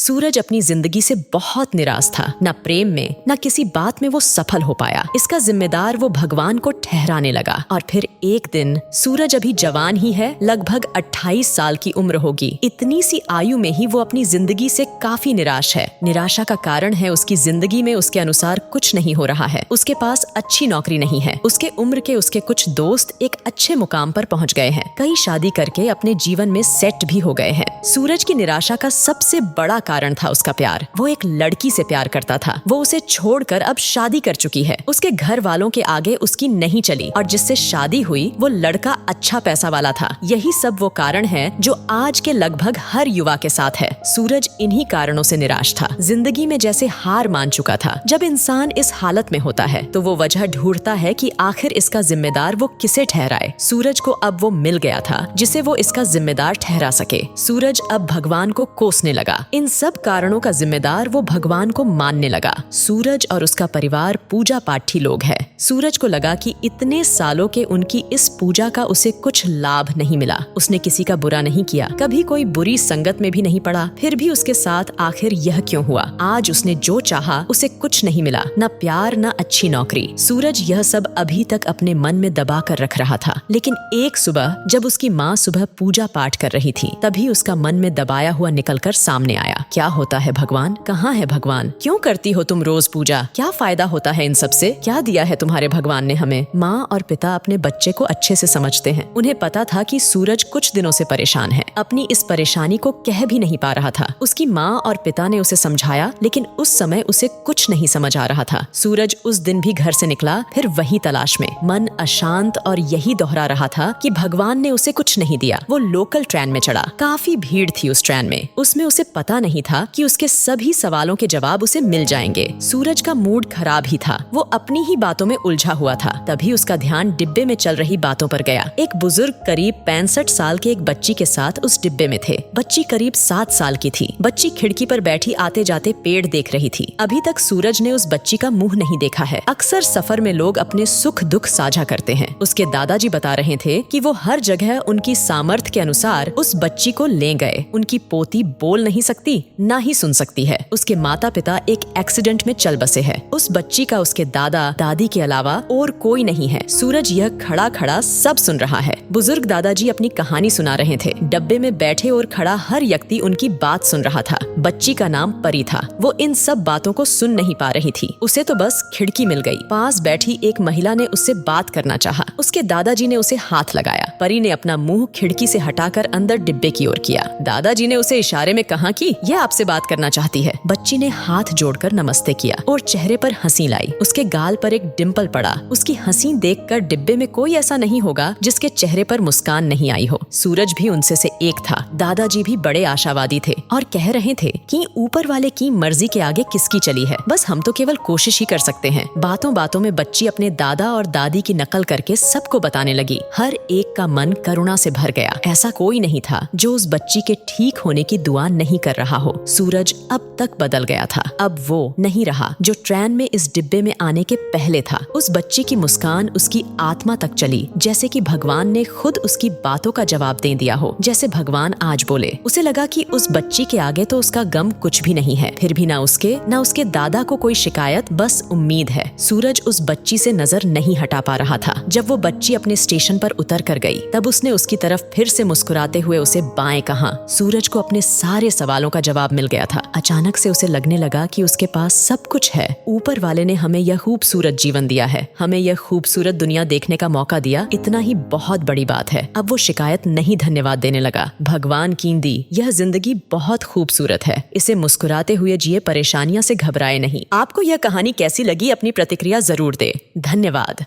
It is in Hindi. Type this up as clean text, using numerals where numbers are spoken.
सूरज अपनी जिंदगी से बहुत निराश था। न प्रेम में न किसी बात में वो सफल हो पाया। इसका जिम्मेदार वो भगवान को ठहराने लगा। और फिर एक दिन सूरज अभी जवान ही है, लगभग 28 साल की उम्र होगी। इतनी सी आयु में ही वो अपनी जिंदगी से काफी निराश है। निराशा का कारण है उसकी जिंदगी में उसके अनुसार कुछ नहीं हो रहा है। उसके पास अच्छी नौकरी नहीं है। उसके उम्र के उसके कुछ दोस्त एक अच्छे मुकाम पर पहुंच गए हैं। कई शादी करके अपने जीवन में सेट भी हो गए हैं। सूरज की निराशा का सबसे बड़ा कारण था उसका प्यार। वो एक लड़की से प्यार करता था। वो उसे छोड़कर अब शादी कर चुकी है। उसके घर वालों के आगे उसकी नहीं चली और जिससे शादी हुई वो लड़का अच्छा पैसा वाला था। यही सब वो कारण है जो आज के लगभग हर युवा के साथ है। सूरज इन्हीं कारणों से निराश था। जिंदगी में जैसे हार मान चुका था। जब इंसान इस हालत में होता है तो वो वजह ढूंढता है कि आखिर इसका जिम्मेदार वो किसे ठहराए। सूरज को अब वो मिल गया था जिसे वो इसका जिम्मेदार ठहरा सके। सूरज अब भगवान को कोसने लगा। इन सब कारणों का जिम्मेदार वो भगवान को मानने लगा। सूरज और उसका परिवार पूजा पाठी लोग हैं। सूरज को लगा कि इतने सालों के उनकी इस पूजा का उसे कुछ लाभ नहीं मिला। उसने किसी का बुरा नहीं किया, कभी कोई बुरी संगत में भी नहीं पड़ा। फिर भी उसके साथ आखिर यह क्यों हुआ? आज उसने जो चाहा उसे कुछ नहीं मिला, न प्यार न अच्छी नौकरी। सूरज यह सब अभी तक अपने मन में दबा कर रख रहा था। लेकिन एक सुबह जब उसकी माँ सुबह पूजा पाठ कर रही थी, तभी उसका मन में दबाया हुआ निकलकर सामने आया। क्या होता है भगवान? कहाँ है भगवान? क्यों करती हो तुम रोज पूजा? क्या फायदा होता है इन सब से? क्या दिया है तुम्हारे भगवान ने हमें? माँ और पिता अपने बच्चे को अच्छे से समझते हैं। उन्हें पता था कि सूरज कुछ दिनों से परेशान है। अपनी इस परेशानी को कह भी नहीं पा रहा था। उसकी माँ और पिता ने उसे समझाया, लेकिन उस समय उसे कुछ नहीं समझ आ रहा था। सूरज उस दिन भी घर से निकला, फिर वही तलाश में, मन अशांत और यही दोहरा रहा था कि भगवान ने उसे कुछ नहीं दिया। वो लोकल ट्रेन में चढ़ा। काफी भीड़ थी उस ट्रेन में। उसमें उसे पता नहीं था कि उसके सभी सवालों के जवाब उसे मिल जाएंगे। सूरज का मूड खराब ही था। वो अपनी ही बातों में उलझा हुआ था। तभी उसका ध्यान डिब्बे में चल रही बातों पर गया। एक बुजुर्ग करीब 65 साल के एक बच्ची के साथ उस डिब्बे में थे। बच्ची करीब 7 साल की थी। बच्ची खिड़की पर बैठी आते जाते पेड़ देख रही थी। अभी तक सूरज ने उस बच्ची का मुंह नहीं देखा है। अक्सर सफर में लोग अपने सुख दुख साझा करते हैं। उसके दादाजी बता रहे थे कि वो हर जगह उनकी सामर्थ्य के अनुसार उस बच्ची को ले गए। उनकी पोती बोल नहीं सकती, ना ही सुन सकती है। उसके माता पिता एक एक्सीडेंट में चल बसे हैं। उस बच्ची का उसके दादा दादी के अलावा और कोई नहीं है। सूरज यह खड़ा खड़ा सब सुन रहा है। बुजुर्ग दादाजी अपनी कहानी सुना रहे थे। डब्बे में बैठे और खड़ा हर व्यक्ति उनकी बात सुन रहा था। बच्ची का नाम परी था। वो इन सब बातों को सुन नहीं पा रही थी। उसे तो बस खिड़की मिल गई। पास बैठी एक महिला ने उससे बात करना चाहा। उसके दादाजी ने उसे हाथ लगाया। परी ने अपना मुंह खिड़की से हटाकर अंदर डिब्बे की ओर किया। दादाजी ने उसे इशारे में कहा कि यह आपसे बात करना चाहती है। बच्ची ने हाथ जोड़कर नमस्ते किया और चेहरे पर हंसी लाई। उसके गाल पर एक डिम्पल पड़ा। उसकी हंसी देखकर डिब्बे में कोई ऐसा नहीं होगा जिसके चेहरे पर मुस्कान नहीं आई हो। सूरज भी उनसे से एक था। दादाजी भी बड़े आशावादी थे और कह रहे थे कि ऊपर वाले की मर्जी के आगे किसकी चली है, बस हम तो केवल कोशिश ही कर सकते हैं। बातों बातों में बच्ची अपने दादा और दादी की नकल करके सबको बताने लगी। हर एक का मन करुणा से भर गया। ऐसा कोई नहीं था जो उस बच्ची के ठीक होने की दुआ नहीं कर रहा हो। सूरज अब तक बदल गया था। अब वो नहीं रहा जो ट्रेन में इस डिब्बे में आने के पहले था। उस बच्ची की मुस्कान उसकी आत्मा तक चली, जैसे कि भगवान ने खुद उसकी बातों का जवाब दे दिया हो। जैसे भगवान आज बोले। उसे लगा कि उस बच्ची के आगे तो उसका गम कुछ भी नहीं है। फिर भी ना उसके दादा को कोई शिकायत, बस उम्मीद है। सूरज उस बच्ची से नजर नहीं हटा पा रहा था। जब वो बच्ची अपने स्टेशन पर उतर कर गई, तब उसने उसकी तरफ फिर से मुस्कुराते हुए उसे बाएं कहा। सूरज को अपने सारे सवालों का जवाब मिल गया था। अचानक से उसे लगने लगा कि उसके पास सब कुछ है। ऊपर वाले ने हमें यह खूबसूरत जीवन दिया है, हमें यह खूबसूरत दुनिया देखने का मौका दिया। इतना ही बहुत बड़ी बात है। अब वो शिकायत नहीं, धन्यवाद देने लगा। भगवान कींदी, यह जिंदगी बहुत खूबसूरत है। इसे मुस्कुराते हुए जिए, परेशानियां से घबराए नहीं। आपको यह कहानी कैसी लगी? अपनी प्रतिक्रिया जरूर दे। धन्यवाद।